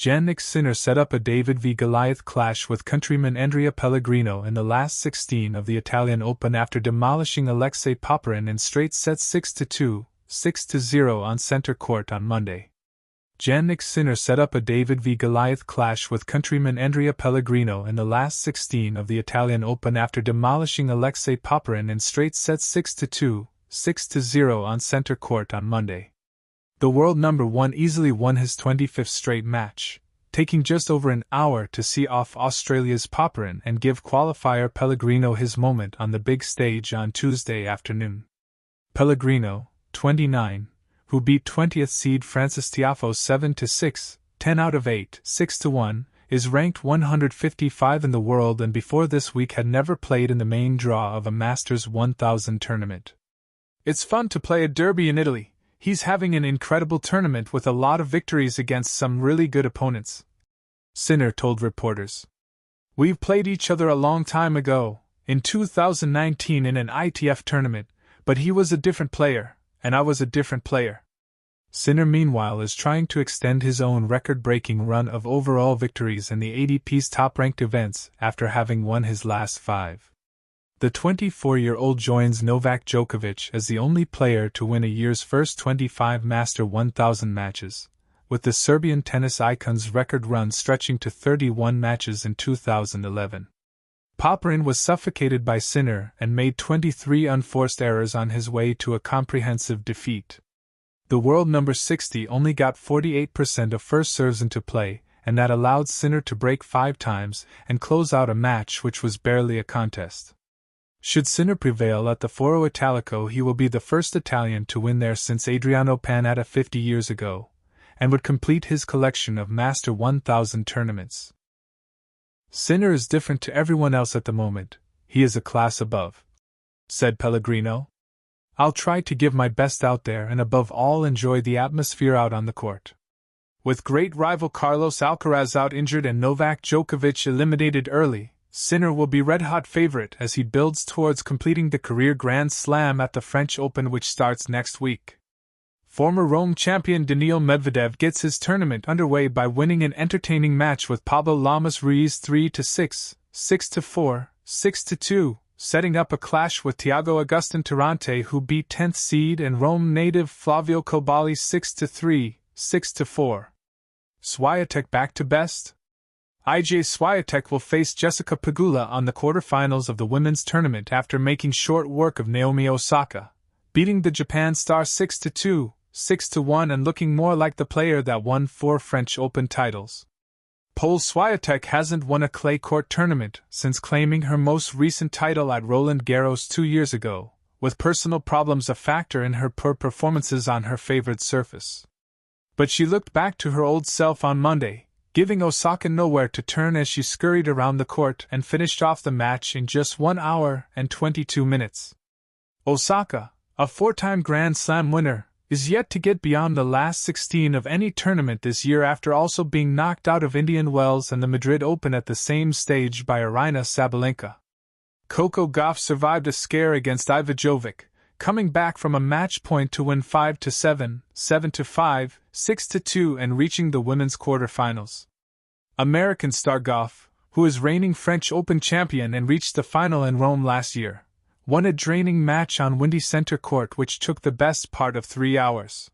Jannik Sinner set up a David v Goliath clash with countryman Andrea Pellegrino in the last 16 of the Italian Open after demolishing Alexei Popyrin in straight sets 6-2, 6-0 on center court on Monday. Jannik Sinner set up a David v Goliath clash with countryman Andrea Pellegrino in the last 16 of the Italian Open after demolishing Alexei Popyrin in straight sets 6-2, 6-0 on center court on Monday. The world number 1 easily won his 25th straight match, taking just over an hour to see off Australia's Popyrin and give qualifier Pellegrino his moment on the big stage on Tuesday afternoon. Pellegrino, 29, who beat 20th seed Frances Tiafoe 7-6, 10 out of 8, 6-1, is ranked 155 in the world and before this week had never played in the main draw of a Masters 1000 tournament. "It's fun to play a derby in Italy. He's having an incredible tournament with a lot of victories against some really good opponents," Sinner told reporters. "We've played each other a long time ago, in 2019 in an ITF tournament, but he was a different player, and I was a different player." Sinner meanwhile is trying to extend his own record-breaking run of overall victories in the ATP's top-ranked events after having won his last 5. The 24-year-old joins Novak Djokovic as the only player to win a year's first 25 Master 1000 matches, with the Serbian tennis icon's record run stretching to 31 matches in 2011. Popyrin was suffocated by Sinner and made 23 unforced errors on his way to a comprehensive defeat. The world number 60 only got 48% of first serves into play, and that allowed Sinner to break 5 times and close out a match which was barely a contest. Should Sinner prevail at the Foro Italico, he will be the first Italian to win there since Adriano Panatta 50 years ago, and would complete his collection of Master 1000 tournaments. "Sinner is different to everyone else at the moment, he is a class above," said Pellegrino. "I'll try to give my best out there and above all enjoy the atmosphere out on the court." With great rival Carlos Alcaraz out injured and Novak Djokovic eliminated early, Sinner will be red-hot favorite as he builds towards completing the career Grand Slam at the French Open which starts next week. Former Rome champion Daniil Medvedev gets his tournament underway by winning an entertaining match with Pablo Lamas Ruiz 3-6, 6-4, 6-2, setting up a clash with Thiago Agustin Tirante who beat 10th seed and Rome native Flavio Kobali 6-3, 6-4. Swiatek back to best? Iga Swiatek will face Jessica Pegula on the quarterfinals of the women's tournament after making short work of Naomi Osaka, beating the Japan star 6-2, 6-1 and looking more like the player that won 4 French Open titles. Pole Swiatek hasn't won a clay court tournament since claiming her most recent title at Roland Garros 2 years ago, with personal problems a factor in her poor performances on her favored surface. But she looked back to her old self on Monday, giving Osaka nowhere to turn as she scurried around the court and finished off the match in just 1 hour and 22 minutes. Osaka, a 4-time Grand Slam winner, is yet to get beyond the last 16 of any tournament this year after also being knocked out of Indian Wells and the Madrid Open at the same stage by Aryna Sabalenka. Coco Gauff survived a scare against Iva Jovic, coming back from a match point to win 5-7, 7-5, 6-2 and reaching the women's quarterfinals. American star Gauff, who is reigning French Open champion and reached the final in Rome last year, won a draining match on windy center court which took the best part of 3 hours.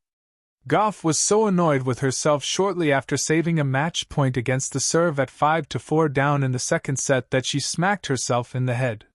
Gauff was so annoyed with herself shortly after saving a match point against the serve at 5-4 down in the second set that she smacked herself in the head.